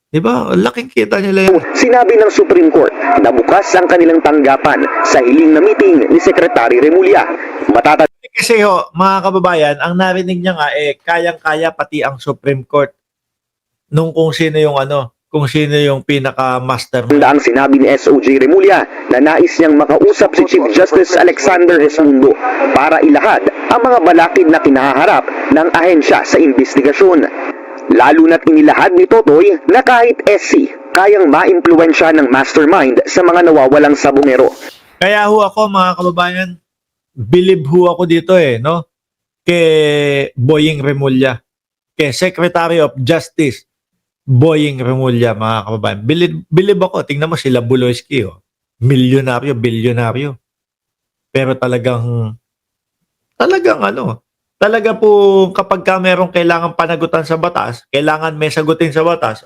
Di ba? Laking kita nila yan. Sinabi ng Supreme Court na bukas ang kanilang tanggapan sa hiling na meeting ni Secretary Remulla. Kasi mga kababayan, ang narinig niya nga kayang-kaya pati ang Supreme Court nung kung sino yung pinaka-master. Ang sinabi ni SOJ Remulla na nais niyang makausap si Chief Justice Alexander Esmundo para ilahad ang mga balakid na kinaharap ng ahensya sa investigasyon. Lalo na't inilahad ni Totoy na kahit SC, kayang maimpluwensya ng mastermind sa mga nawawalang sabongero. Kaya ako mga kababayan, believe ako dito no? Kay Boying Remulla, kay Secretary of Justice Boying Remulla, mga kababayan. Believe ako, tingnan mo sila Buloyski, milyonaryo, bilyonaryo. Pero talaga po kapag ka merong kailangan panagutan sa batas, kailangan may sagutin sa batas,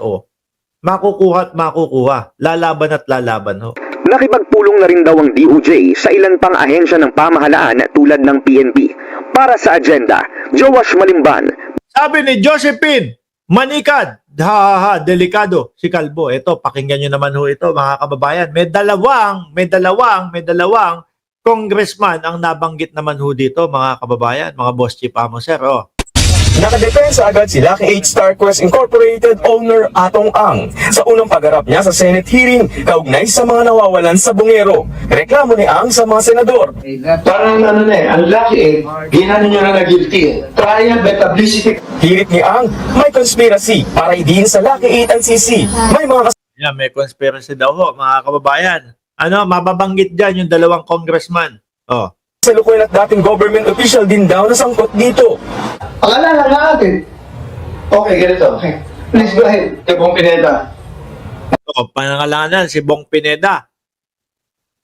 makukuha at makukuha. Lalaban at lalaban. Nakipagpulong na rin daw ang DOJ sa ilan pang ahensya ng pamahalaan tulad ng PNP. Para sa agenda, Joash Malimban. Sabi ni Josephine Manikad, delikado si Kalbo. Ito, pakinggan nyo naman ito, mga kababayan. May dalawang congressman ang nabanggit naman dito, mga kababayan, mga boss chief amo, sir. Nakadepensa agad si Lucky 8 StarQuest Incorporated owner Atong Ang sa unang pagharap niya sa Senate hearing kaugnay sa mga nawawalan sa bungero. Reklamo ni Ang sa mga senador. Parang ang Lucky ginano nyo na guilty. Trial by publicity. Hirit ni Ang, may conspiracy para idiin sa Lucky 8 NCC. May mga May conspiracy daw mga kababayan. Mababanggit dyan yung dalawang congressman. kasalukuyan at dating government official din daw na sangkot dito. Pangalanan natin. Okay, ganito. Okay. Please go ahead. Tebong Pineda. Pangalanan si Bong Pineda.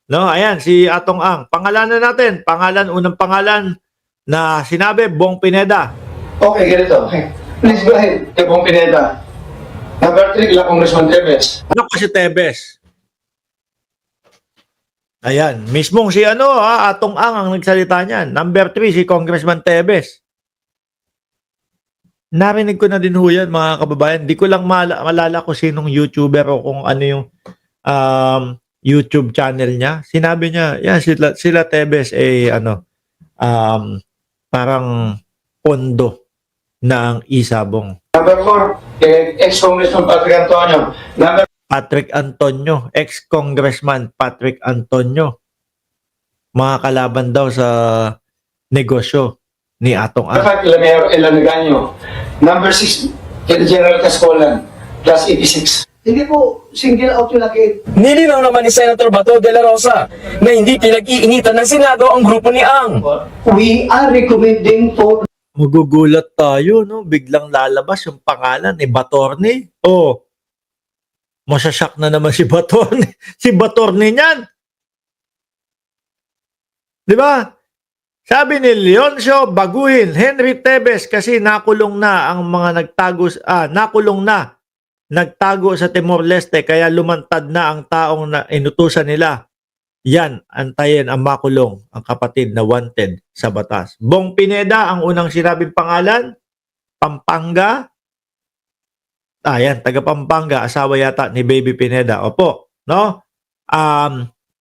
Ayan, si Atong Ang. Pangalanan natin. Unang pangalan na sinabi, Bong Pineda. Okay, ganito. Okay. Please go ahead. Tebong Pineda. Number 3, La Congressman Tevez. Si Tevez? Ayan, mismong si Atong Ang ang nagsalita niyan. Number 3, si Congressman Tevez. Narinig ko na din yan, mga kababayan. Di ko lang malala kung sinong YouTuber o kung ano yung YouTube channel niya. Sinabi niya, yan, sila Tevez parang pondo ng isabong. Number 4, ex-Congressman Patrick Antonio. Patrick Antonio, ex-congressman Patrick Antonio. Mga kalaban daw sa negosyo ni Atong Ang. Number 5, Mayor Elaniganyo. Number 6, General Cascolan. Plus 86. Hindi po single out yung laki. Nilinaw naman ni Senator Bato de la Rosa na hindi pinag-iinitan ng Senado ang grupo ni Ang. We are recommending for Magugulat tayo, Biglang lalabas yung pangalan ni Batorni. Masasyak na naman si Batorni. Si Batorni niyan. Di ba? Sabi ni Leoncio Baguhin, Henry Tevez kasi nakulong na nagtago sa Timor-Leste kaya lumantad na ang taong na inutusan nila. Yan, antayin ang makulong ang kapatid na wanted sa batas. Bong Pineda ang unang sinabing pangalan, Pampanga. Yan, taga Pampanga, asawa yata ni Baby Pineda. Opo,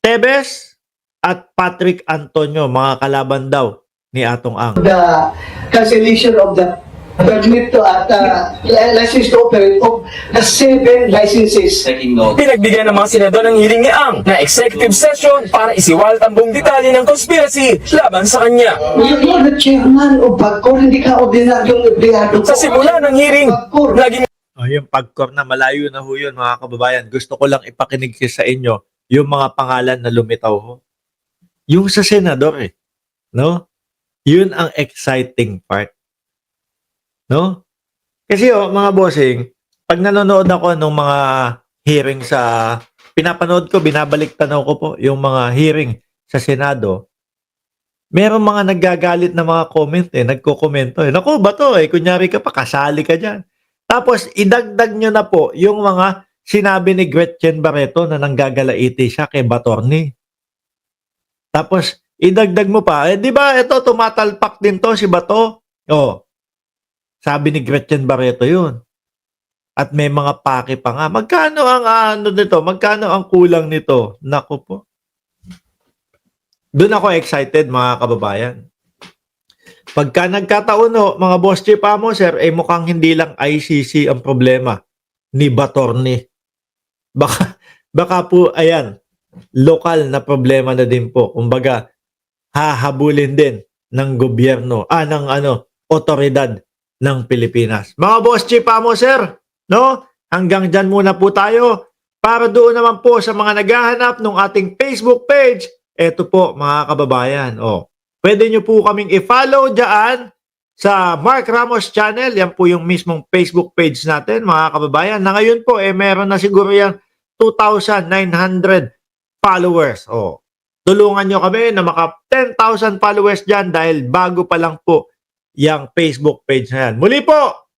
Tevez at Patrick Antonio, mga kalaban daw ni Atong Ang. the cancellation of the permit to license to operate of the 7 licenses. Pinagbigyan ng mga senador ng hiling ni Ang na executive session para isiwalat ang buong detalye ng conspiracy laban sa kanya. You are the chairman of PAGCOR, hindi ka ordinaryong empleyado. Sa simula ng hearing, naging Yung PAGCOR na malayo na yun, mga kababayan. Gusto ko lang ipakinig sa inyo yung mga pangalan na lumitaw Yung sa senador Yun ang exciting part. Kasi mga bossing, pag nanonood ako ng mga hearing pinapanood ko, binabalik tanaw ko po yung mga hearing sa Senado, meron mga naggagalit na mga comment nagko-komento Naku, bato kunyari ka pa, kasali ka dyan. Tapos, idagdag nyo na po yung mga sinabi ni Gretchen Barreto na nanggagalaiti siya kay Batorni. Tapos, idagdag mo pa, di ba ito, tumatalpak din to si Bato? Sabi ni Gretchen Barreto yun. At may mga pake pa nga. Magkano ang ano nito? Magkano ang kulang nito? Naku po. Doon ako excited mga kababayan. Pagka nagkataon no, mga boss chief mo sir, eh mukhang hindi lang ICC ang problema ni Batorni. Baka po, ayan, lokal na problema na din po. Kumbaga, hahabulin din ng gobyerno, ng otoridad ng Pilipinas. Mga boss chief mo sir, no? Hanggang dyan muna po tayo. Para doon naman po sa mga naghahanap ng ating Facebook page, eto po mga kababayan. Pwede nyo po kaming i-follow dyan sa Mark Ramos Channel. Yan po yung mismong Facebook page natin mga kababayan. Na ngayon po, meron na siguro yan 2,900 followers. Tulungan nyo kami na maka 10,000 followers dyan dahil bago pa lang po yung Facebook page na yan. Muli po,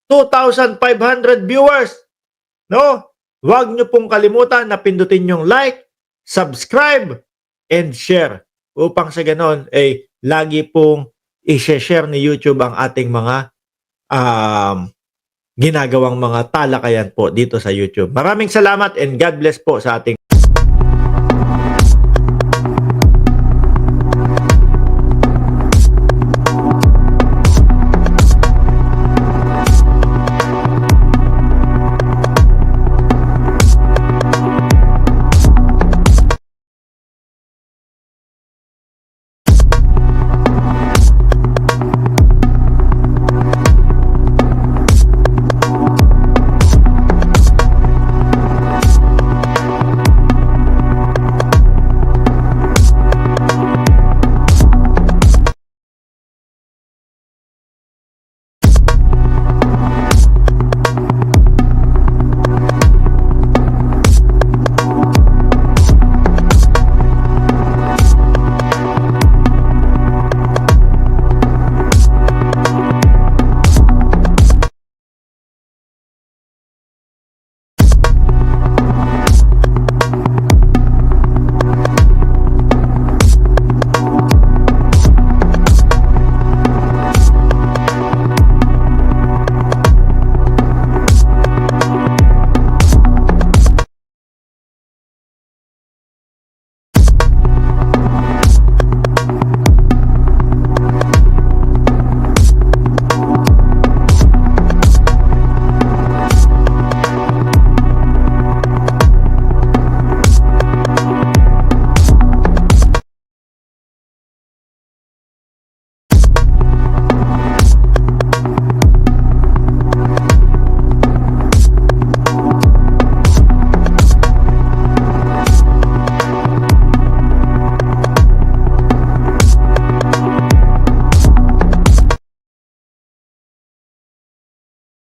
2,500 viewers. No? Huwag nyo pong kalimutan na pindutin yung like, subscribe, and share. Upang sa ganon, lagi pong i-share ni YouTube ang ating mga ginagawang mga talakayan po dito sa YouTube. Maraming salamat and God bless po sa ating